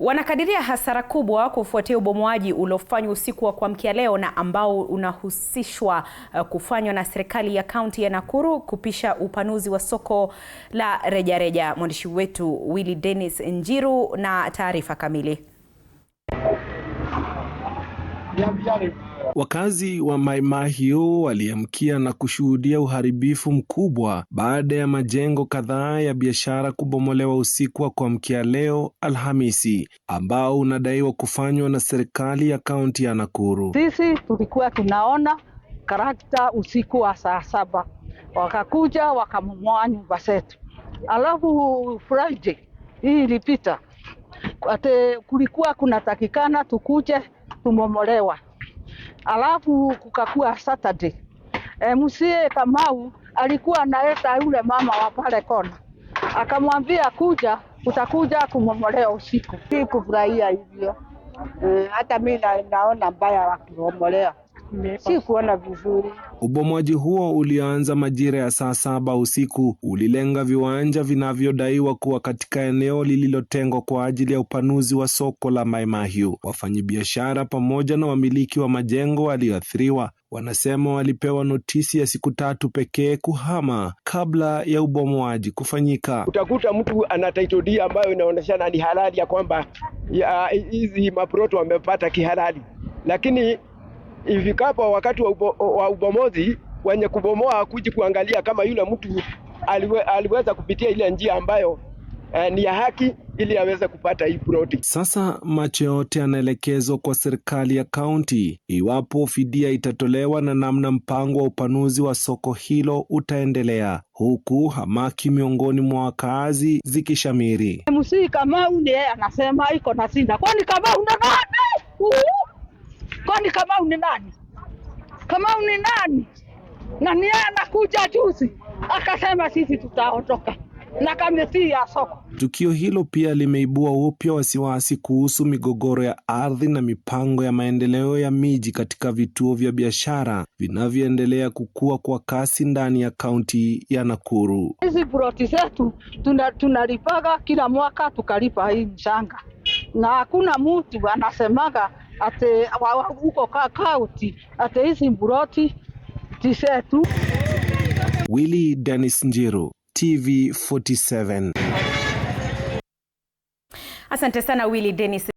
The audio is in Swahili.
Wanakadiria hasara kubwa kufuatia ubomoaji uliofanywa usiku wa kuamkia leo na ambao unahusishwa kufanywa na serikali ya kaunti ya Nakuru kupisha upanuzi wa soko la rejareja. Mwandishi wetu Willy Dennis Njiru na taarifa kamili. Wakazi wa Mai Mahiu waliamkia na kushuhudia uharibifu mkubwa baada ya majengo kadhaa ya biashara kubomolewa usiku wa kuamkia leo Alhamisi, ambao unadaiwa kufanywa na serikali ya kaunti ya Nakuru. Sisi tulikuwa tunaona karakta usiku wa saa 7. Wakakuja wakamomoa nyumba zetu. Alafu Friday hii ilipita, kulikuwa kunatakikana tukuje tumomolewa. Alafu kukakuwa Saturday. Msie Kamau alikuwa anaeta yule mama wa pale kona. Akamwambia kuja, utakuja kumomolewa usiku. Si kufurahia hivyo. Hata mimi naona mbaya wakimomolewa. Si kuona vizuri. Ubomoaji huo ulianza majira ya saa 7 usiku. Ulilenga viwanja vinavyodaiwa kuwa katika eneo lililotengwa kwa ajili ya upanuzi wa soko la Mai Mahiu. Wafanyabiashara pamoja na wamiliki wa majengo walioathiriwa wanasema walipewa notisi ya siku 3 pekee kuhama kabla ya ubomoaji kufanyika. Utakuta mtu ana title deed ambayo inaonyeshana ni halali ya kwamba hizi maproto wamepata kihalali, lakini ifikapo wakati wa ubomozi, wenye kubomoa kuji kuangalia kama yule mtu aliweza kupitia ile njia ambayo ni ya haki ili aweze kupata hii ploti. Sasa macho yote yanaelekezwa kwa serikali ya kaunti iwapo fidia itatolewa na namna mpango wa upanuzi wa soko hilo utaendelea, huku hamaki miongoni mwa wakazi zikishamiri. Msi Kamau ndiye anasema iko na sinda. Kwani Kamau ni nani? Kwani Kamau ni nani? Kamau ni nani? Na niye anakuja juzi akasema sisi tutaondoka na kamati ya soko. Tukio hilo pia limeibua upya wasiwasi kuhusu migogoro ya ardhi na mipango ya maendeleo ya miji katika vituo vya biashara vinavyoendelea kukua kwa kasi ndani ya kaunti ya Nakuru. Hizi ploti zetu tunalipaga kila mwaka, tukalipa hii mchanga. Na hakuna mtu anasemaga ate huko kaunti ate hizi ploti zetu. Willy Dennis Njiru, TV 47. Asante sana Willy Dennis.